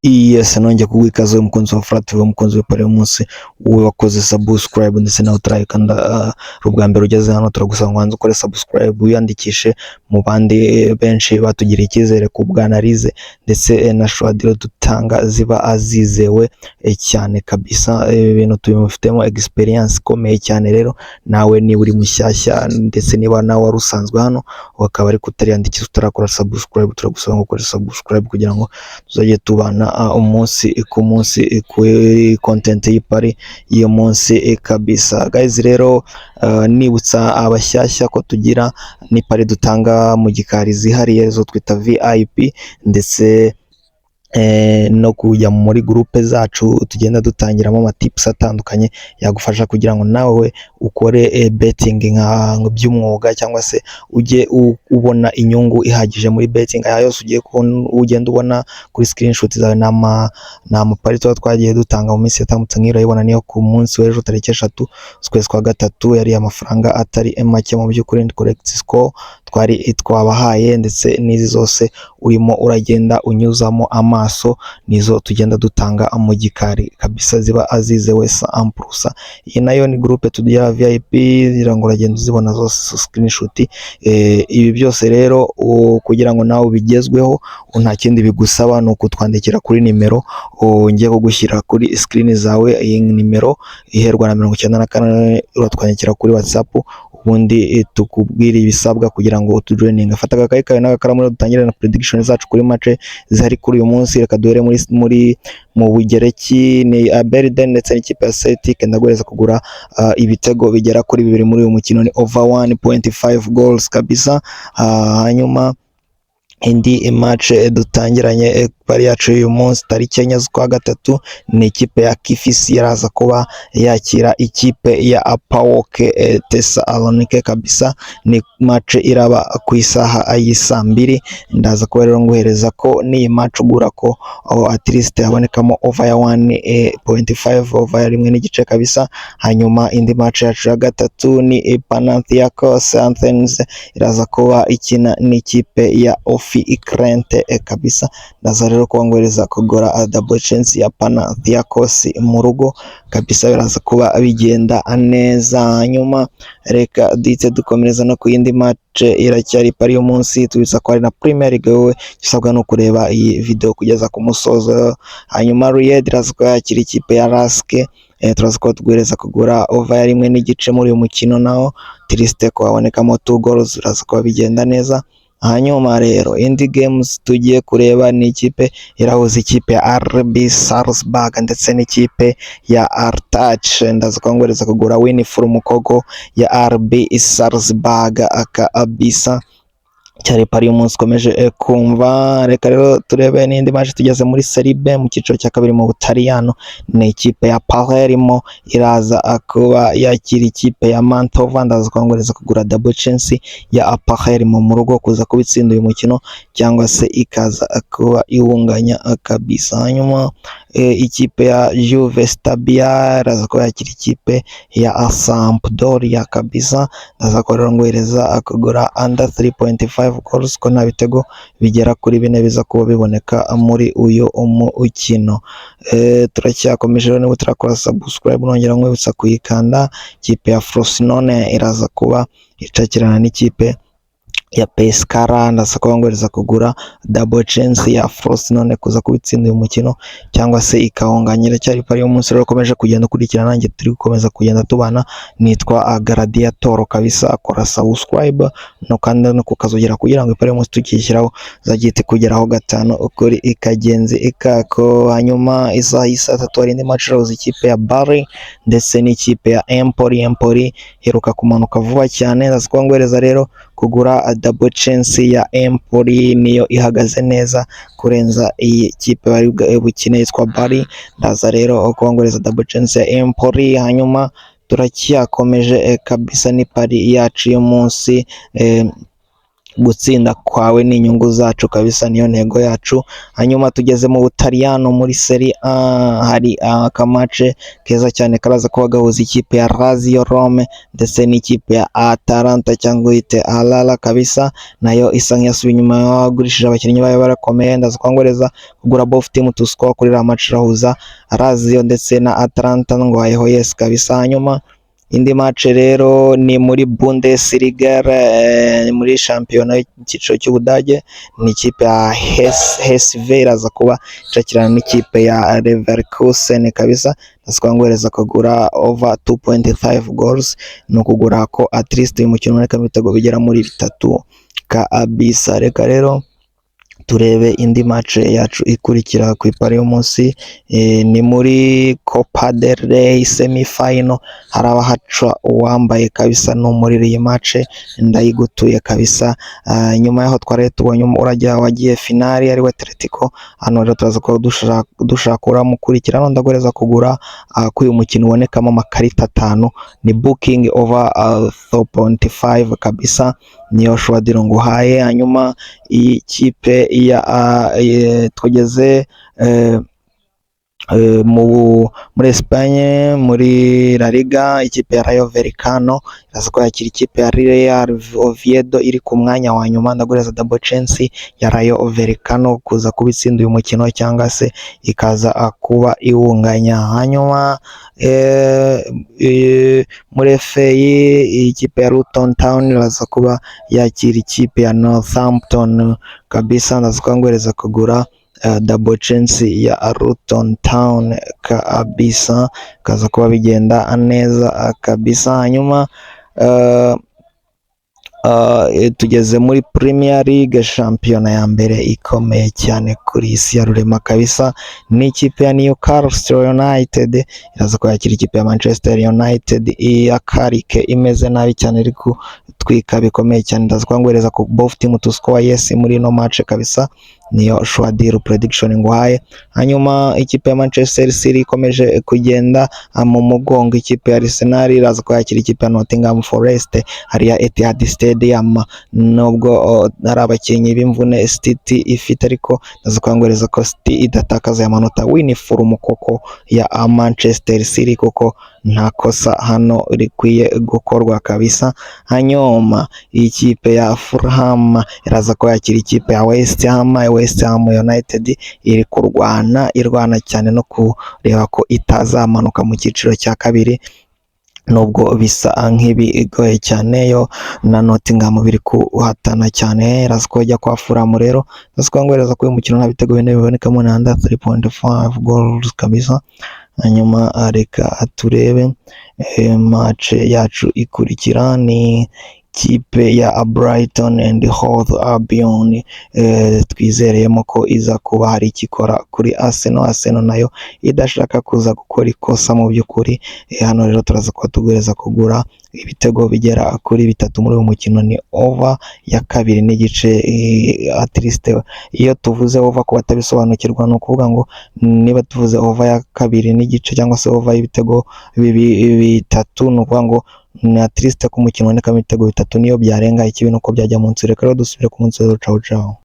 Yes, nongeye kuguha ikaze umukunzi wa Flat TV, umukunzi w'ipari y'umunsi, wowe wakoze subscribe ndetse nawe utarayikanda ubwa mbere ugeze hano, turagusaba ngo wanze ukore subscribe wiyandikishe mu bandi benshi batugiriye icyizere ku bwanarize ndetse na shwadiro dutanga ziba azizewe cyane kabisa. Ibintu tubifitemo experience ikomeye cyane. Rero nawe niba uri mushyashya ndetse niba nawe wari usanzwe hano wakaba ari kutariyandikisha utarakora subscribe, turagusaba ngo ukore subscribe kugira ngo tuzajye tubana umunsi ku munsi kuri content y'ipari iyo munsi kabisa. Guys, rero nibutsa abashyashya ko tugira n'ipari dutanga mu gikari zihariye zo twita VIP ndetse no kujya muri groupe zacu tugenda dutangiramo amatips atandukanye yagufasha kugira ngo nawe ukore betting nka by'umwuga cyangwa se ujye ubona inyungu ihagije muri betting. Aya yose ugiye ugenda ubona kuri screenshot zawe n'amapari twagiye dutanga mu minsi yatambutse, nk'irayibona niyo ku munsi w'ejo tariki 3 z'ukwezi kwa gatatu yari amafaranga atari make mu by'ukuri, correct score twari twabahaye ndetse n'izi zose urimo uragenda unyuzamo amaso nizo tugenda dutanga mu gikari kabisa, ziba azizewe sa amprusa. Iyi nayo ni groupe tugira VIP, ngo uragenda uzibona zose screenshot. Ibi byose rero kugira ngo nawe bigezweho nta kindi bigusaba ni ukutwandikira kuri nimero ngiye kugushyira kuri screen zawe. Iyi nimero iherwa na 94, uratwandikira kuri WhatsApp ubundi tukubwira ibisabwa kugira ngo utujoininga. Fata agakayi kawe n'agakaramu dutangire na prediction zacu kuri match zihari kuri uyu munsi. Reka duhere mu Bugereki ni Aberdeen ndetse n'ikipe ya Celtic, ndaguhereza kugura ibitego bigera kuri 2 muri uyu mukino, ni over 1.5 goals kabisa. Hanyuma indi match dutangiranye pari yacu uyu munsi tariki 4 z'ukwa gatatu ni ikipe ya Kifisi yaraza kuba yakira ikipe ya PAOK Thessalonike kabisa. Ni match iraba ku isaha y'isa 2. Ndaza kuba rero nguhereza ko ni match ugura ko at least habonekamo over ya 1.5 over ya 1.5 kabisa. Hanyuma indi match yacu ya gatatu ni Panathinaikos Athens iraza kuba ikina n'ikipe ya Ofi Krente kabisa. Ndaza rero kubanguhereza kugura double chance ya Panathinaikos mu rugo kabisa, biraza kuba bigenda neza. Hanyuma reka dite dukomereza no ku yindi match iracyari pari yo munsi, tubitsa ko ari na Premier League. Wowe gisabwa no kureba iyi video kugeza ku musozo. Hanyuma Riyad iraza kuba yakira ikipe ya Lask, turaza ko tuguhereza kugura over ya 1.5 muri uyu mukino, naho triste ko habonekamo 2 goals, iraza kuba bigenda neza. Hanyuma rero indi games tugiye kureba ni ikipe irahuza ikipe ya RB Salzburg ndetse n'ikipe ya Artach. Ndaza kwangwereza kugura win from Kogo ya RB Salzburg akabisa. Cyari pari umunsi komeje kumva. Reka rero turebe n'indi match tugeze muri Serie B mu cyiciro cya kabiri mu Butaliyano, ni ikipe ya Palermo iraza kuba yakira ikipe ya Mantova. Ndaza kwangwereza kugura double chance ya Palermo mu rugo kuza kubitsinda uyu mukino cyangwa se ikaza kuba iwunganya kabisa. Hanyuma ikipe ya Juve Stabia iraza kuba yakira ikipe ya Sampdoria kabisa. Ndaza kwangwereza kugura under 3.5 goals ko nta bitego bigera kuri 4 biza kuba biboneka muri uyu umukino. Turacyakomeje rero, niba utarakora subscribe nongera nkwibutsa kuyikanda. Ikipe ya Frosinone iraza kuba icakirana n'ikipe ya Pescara. Ndaza kwangwereza kugura double chance ya Frosinone kuza kubitsinda uyu mukino cyangwa se ikahonganyira. Cyari pari yo munsi rero komeje kugenda ukurikirana, nanjye turi gukomeza kugenda tubana. Nitwa Gladiator kabisa. Akora subscribe no kandi no kukazogera kugira ngo ipari yo munsi tukishyiraho zagite kugeraho gatano ukuri ikagenze ikako. Hanyuma isa 3 hari indi match irahuza ikipe ya Bari ndetse n'ikipe ya Empoli heruka kumanuka vuba cyane. Ndaza kwangwereza rero kugura double chance ya Empoli, niyo ihagaze neza kurenza iyi kipe bari bukine yitwa Bari. Ndaza rero kwangwereza double chance ya Empoli. Hanyuma turacyakomeje kabisa ni pari yacu yo munsi. gutsinda kwawe ni inyungu zacu kabisa, niyo ntego yacu. Hanyuma tugeze mu Butaliyano muri Serie A, hari akamace keza cyane karaza kuba gahuza ikipe ya Lazio Rome ndetse n'ikipe ya Atalanta cyangwa ite Alala kabisa, nayo isa nk'iyasubiye inyuma yagurishije abakinnyi bayo barakomeye. Ndaza kwangoreza kugura both team to score kuri la match rahuza Lazio ndetse na Atalanta ngo ayeho yes kabisa. Hanyuma indi match rero ni muri Bundesliga, muri shampiyona y'icyiciro cy'Ubudage, ni ikipe ya HSV iraza kuba icakirana n'ikipe ya Leverkusen kabisa. Ndaswangwereza kugura over 2.5 goals, no kugura ko at least uyu mukino ureka ibitego bigera muri 3 kabisa. Reka rero turebe indi match yacu ikurikira ku ipari y'umunsi, ni muri Copa del Rey semi final, haraba haca uwambaye kabisa no muri iyi match ndayigutuye kabisa. Nyuma yaho twari tubonye urajya wagiye finali ari we Atletico, hano rero turaza ko dushakura mukurikirana ndagoreza kugura ku uyu mukino ubonekamo amakarita 5, ni booking over 4.5 kabisa, niyo shwadiro nguhaye. Hanyuma iyi kipe ya tugeze muri Espagne muri La Liga, ikipe ya Rayo Vallecano iraza ko yakira ikipe ya Real Oviedo iri ku mwanya wa nyuma. Ndagureza double chance ya Rayo Vallecano kuza kubitsinda uyu mukino cyangwa se ikaza kuba iwunganya. Hanyuma muri FA ikipe ya Luton Town iraza kuba yakira ikipe ya Northampton kabisa. Ndaza kwangwereza kugura double chance ya Luton Town kabisa, kaza kuba bigenda neza kabisa. Hanyuma tugeze muri Premier League, shampiyona ya mbere ikomeye cyane kuri isi ya rurema kabisa, ni ikipe ya Newcastle United iraza kwakira ikipe ya Manchester United. Iya Karike imeze nabi cyane ariko twika bikomeye cyane. Ndaza kwangwereza ku both team to score yes muri no match kabisa, niyo shwadiro prediction nguhaye. Hanyuma ikipe ya Manchester City ikomeje kugenda mu mugongo ikipe ya Arsenal iraza kwakira ikipe ya Nottingham Forest hariya Etihad Stadium, nubwo ari abakinnyi b'imvune City ifite, ariko ndaza kwangwereza ko City idatakaza amanota winiform koko ya Manchester City, koko nta kosa hano rikwiye gukorwa kabisa. Hanyuma ikipe ya Fulham iraza kwakira ikipe ya West Ham United iri irwana cyane no kureba ko itazamanuka mu cyiciro cya kabiri, nubwo bisa nk'ibigoye cyane. Yo na Nottingham biri kuhatana cyane, iraza kujya kwa Fulham. Rero ndaskwangwereza ko uyu mukino nta bitego bine bibonekamo na under 3.5 goals kabisa. Hanyuma reka turebe match yacu ikurikira, ni kipe ya Brighton and Hove Albion, twizereyemo ko iza kuba hari ikikora kuri Arsenal nayo idashaka kuza gukora ikosa mu by'ukuri. Hano rero turaza kuba tugureza kugura ibitego bigera kuri 3 muri uyu mukino, ni over ya 2 n'igice. At least iyo tuvuze over ko batabisobanukirwa, no kuvuga ngo niba tuvuze over ya 2 n'igice cyangwa se over y'ibitego 3, no kuvuga ngo ni at least ku mukino ubonekamo ibitego 3 niyo byarenga ikibi nuko byajya mu nsi. Reka rero dusubire ku munsi w'ejo. Ciao ciao.